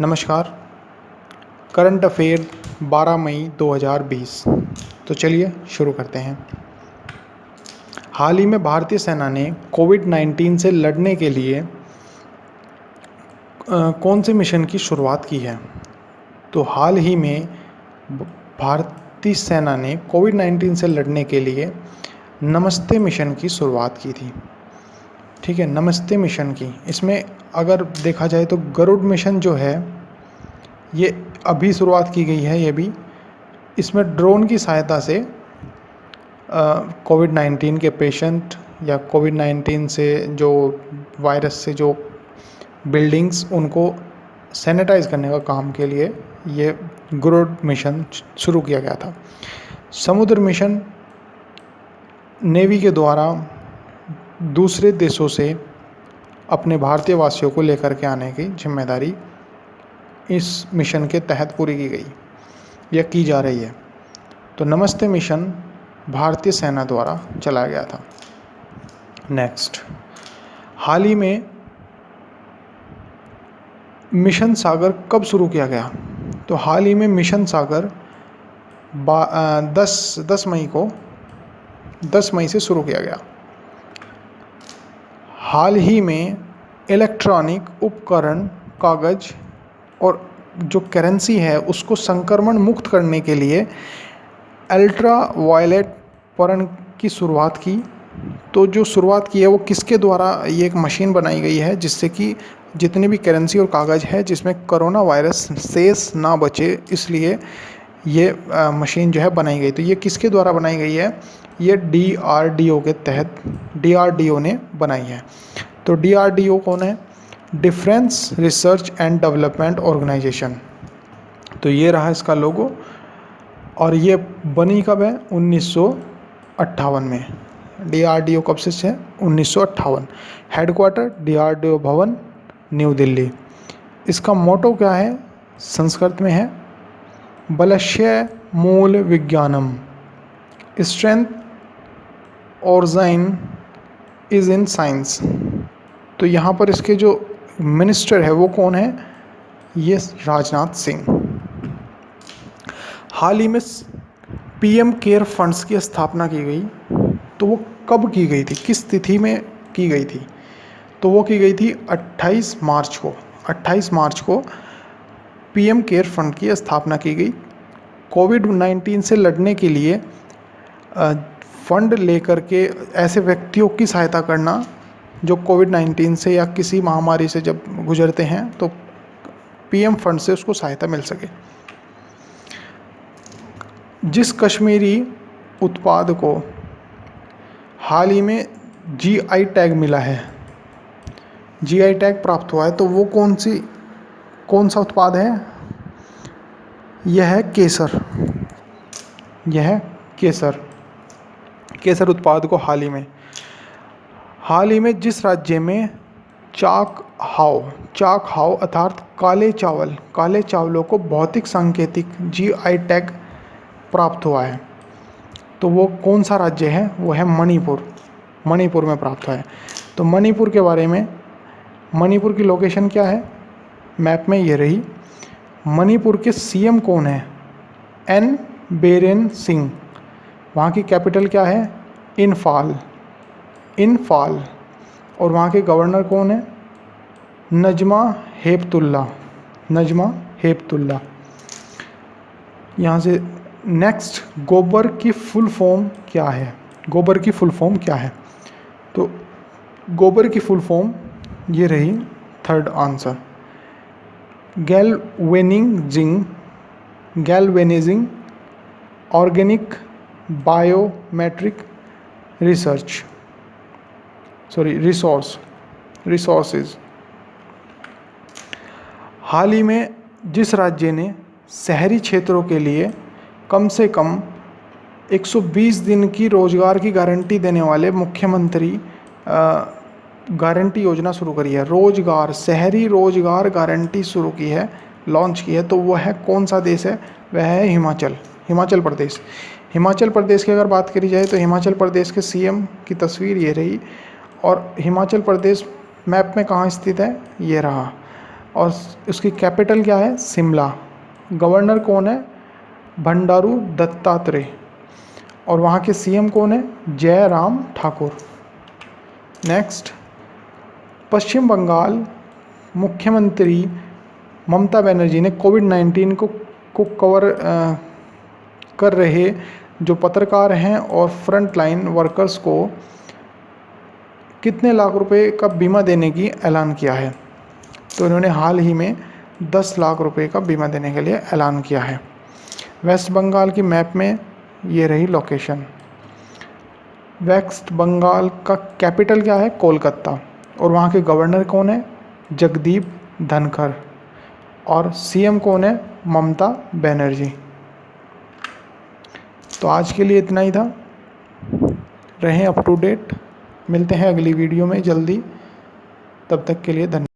नमस्कार। Current affair 12 मई 2020। तो चलिए शुरू करते हैं। हाल ही में भारतीय सेना ने कोविड-19 से लड़ने के लिए कौन से मिशन की शुरुआत की है? तो हाल ही में भारतीय सेना ने कोविड-19 से लड़ने के लिए नमस्ते मिशन की शुरुआत की थी। ठीक है, नमस्ते मिशन की। इसमें अगर देखा जाए तो गरुड़ मिशन जो है ये अभी शुरुआत की गई है। ये भी इसमें ड्रोन की सहायता से कोविड-19 के पेशेंट या कोविड-19 से जो वायरस से जो बिल्डिंग्स उनको सैनिटाइज करने का काम के लिए ये गरुड़ मिशन शुरू किया गया था। समुद्र मिशन नेवी के द्वारा दूसरे देशों से अपने भारतीय वासियों को लेकर के आने की जिम्मेदारी इस मिशन के तहत पूरी की गई या की जा रही है। तो नमस्ते मिशन भारतीय सेना द्वारा चलाया गया था। नेक्स्ट, हाल ही में मिशन सागर कब शुरू किया गया? तो हाल ही में मिशन सागर 10 मई से शुरू किया गया। हाल ही में इलेक्ट्रॉनिक उपकरण, कागज़ और जो करेंसी है उसको संक्रमण मुक्त करने के लिए अल्ट्रा वायलेट परण की शुरुआत की। तो जो शुरुआत की है वो किसके द्वारा? ये एक मशीन बनाई गई है जिससे कि जितनी भी करेंसी और कागज़ है जिसमें कोरोना वायरस शेष ना बचे, इसलिए ये मशीन जो है बनाई गई। तो ये किसके द्वारा बनाई गई है? ये DRDO के तहत DRDO ने बनाई है। तो DRDO कौन है? Defence research and development organisation. तो ये रहा इसका लोगो और ये बनी कब है? 1958 में। DRDO कब से है? 1958। हेडक्वार्टर DRDO भवन, न्यू दिल्ली। इसका मोटो क्या है? संस्कृत में है बलस्य मूल विज्ञानम, स्ट्रेंथ ऑर्जाइन इज इन साइंस। तो यहाँ पर इसके जो मिनिस्टर है वो कौन है? ये राजनाथ सिंह। हाल ही में PM केयर फंड्स की स्थापना की गई। तो वो कब की गई थी, किस तिथि में की गई थी? तो वो की गई थी 28 मार्च को। 28 मार्च को PM केयर फंड की स्थापना की गई। कोविड-19 से लड़ने के लिए फंड लेकर के ऐसे व्यक्तियों की सहायता करना जो कोविड-19 से या किसी महामारी से जब गुजरते हैं तो PM फंड से उसको सहायता मिल सके। जिस कश्मीरी उत्पाद को हाल ही में GI टैग मिला है, GI टैग प्राप्त हुआ है, तो वो कौन सा उत्पाद है? यह है केसर। यह है केसर उत्पाद को हाल ही में जिस राज्य में चाक हाव अर्थात काले चावलों को भौतिक सांकेतिक GI टैग प्राप्त हुआ है, तो वो कौन सा राज्य है? वो है मणिपुर में प्राप्त हुआ है। तो मणिपुर के बारे में, मणिपुर की लोकेशन क्या है? मैप में ये रही। मणिपुर के CM कौन है? N बीरेन सिंह। वहाँ की कैपिटल क्या है? इम्फाल। और वहाँ के गवर्नर कौन है? नजमा हेपतुल्ला। यहाँ से नेक्स्ट, गोबर की फुल फॉर्म क्या है? तो गोबर की फुल फॉर्म ये रही, third answer, galvanising organic biometric resources. हाल ही में जिस राज्य ने शहरी क्षेत्रों के लिए कम से कम 120 दिन की रोजगार की गारंटी देने वाले मुख्यमंत्री गारंटी योजना शुरू करी है, शहरी रोजगार गारंटी शुरू की है, लॉन्च की है, तो वह है कौन सा देश है? वह है हिमाचल प्रदेश। हिमाचल प्रदेश की अगर बात करी जाए तो हिमाचल प्रदेश के CM की तस्वीर ये रही। और हिमाचल प्रदेश मैप में कहाँ स्थित है? ये रहा। और उसकी कैपिटल क्या है? शिमला। गवर्नर कौन है? बंडारू दत्तात्रेय। और वहाँ के सीएम कौन है? जयराम ठाकुर। नेक्स्ट, पश्चिम बंगाल मुख्यमंत्री ममता बनर्जी ने कोविड-19 को कवर कर रहे जो पत्रकार हैं और फ्रंट लाइन वर्कर्स को कितने लाख रुपए का बीमा देने की ऐलान किया है? तो इन्होंने हाल ही में 10 लाख रुपए का बीमा देने के लिए ऐलान किया है। वेस्ट बंगाल की मैप में ये रही लोकेशन। वेस्ट बंगाल का कैपिटल क्या है? कोलकाता। और वहाँ के गवर्नर कौन है? जगदीप धनखड़। और सीएम कौन है? ममता बनर्जी। तो आज के लिए इतना ही था। रहें अप टू डेट। मिलते हैं अगली वीडियो में जल्दी। तब तक के लिए धन्यवाद।